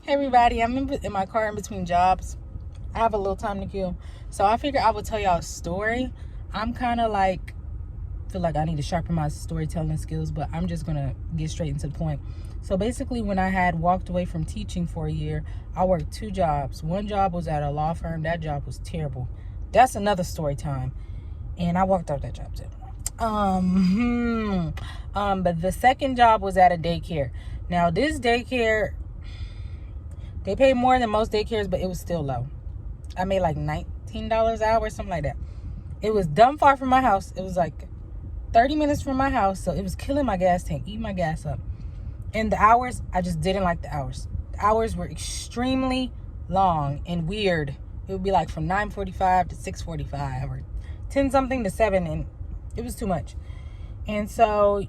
Hey everybody, I'm in my car in between jobs. I have a little time to kill. So I figured I would tell y'all a story. I'm kind of like, feel like I need to sharpen my storytelling skills, but I'm just going to get straight into the point. So basically, when I had walked away from teaching for a year, I worked 2 jobs. One job was at a law firm. That job was terrible. That's another story time. And I walked out that job too. But the second job was at a daycare. Now, this daycare, they paid more than most daycares, but it was still low. I made like $19 an hour, something like that. It was dumb far from my house. It was like 30 minutes from my house, so it was killing my gas tank, eating my gas up. And the hours, I just didn't like the hours. The hours were extremely long and weird. It would be like from 9:45 to 6:45 or 10 something to 7, and it was too much. And so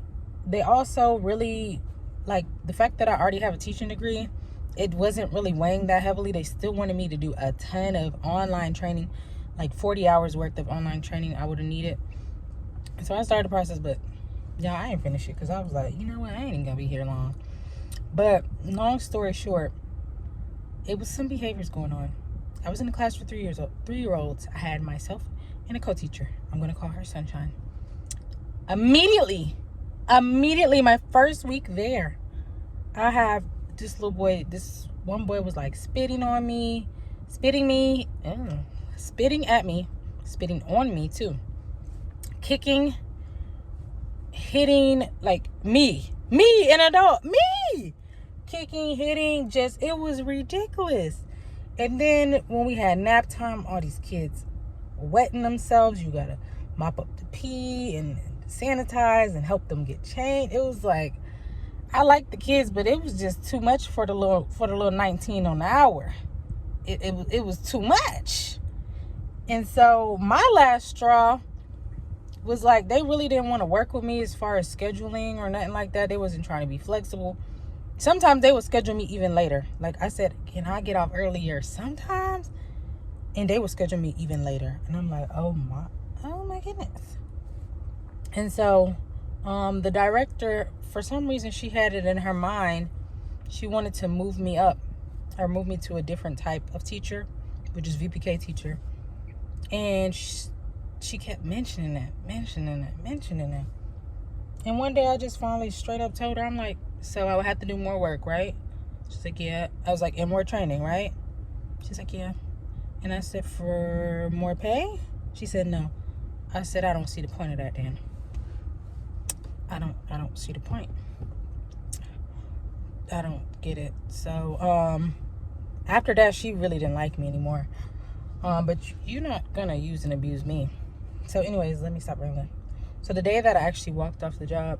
they also really, like, the fact that I already have a teaching degree, it wasn't really weighing that heavily. They still wanted me to do a ton of online training, like 40 hours worth of online training I would have needed. So I started the process, but yeah, I ain't finished it because I was like, you know what, I ain't gonna be here long. But long story short, it was some behaviors going on. I was in the class for 3-year-olds. I had myself and a co-teacher. I'm gonna call her Sunshine. Immediately, my first week there, I have this little boy. This one boy was like spitting on me, spitting at me, spitting on me too, kicking, hitting, like me, an adult, me, kicking, hitting, just, it was ridiculous. And then when we had nap time, all these kids wetting themselves. You gotta mop up the pee and sanitize and help them get changed. It was like, I liked the kids, but it was just too much for the little 19 on the hour. It was too much. And so my last straw was like, they really didn't want to work with me as far as scheduling or nothing like that. They wasn't trying to be flexible. Sometimes they would schedule me even later. Like I said, can I get off earlier sometimes? And they would schedule me even later. And I'm like, oh my goodness. And so the director, for some reason, she had it in her mind. She wanted to move me up or move me to a different type of teacher, which is VPK teacher. And she kept mentioning it. And one day I just finally straight up told her, I'm like, so I would have to do more work, right? She's like, yeah. I was like, and more training, right? She's like, yeah. And I said, for more pay? She said, no. I said, I don't see the point of that, Dan. I don't see the point. I don't get it. So, after that, she really didn't like me anymore. But you're not gonna use and abuse me. So anyways, let me stop rambling. So the day that I actually walked off the job,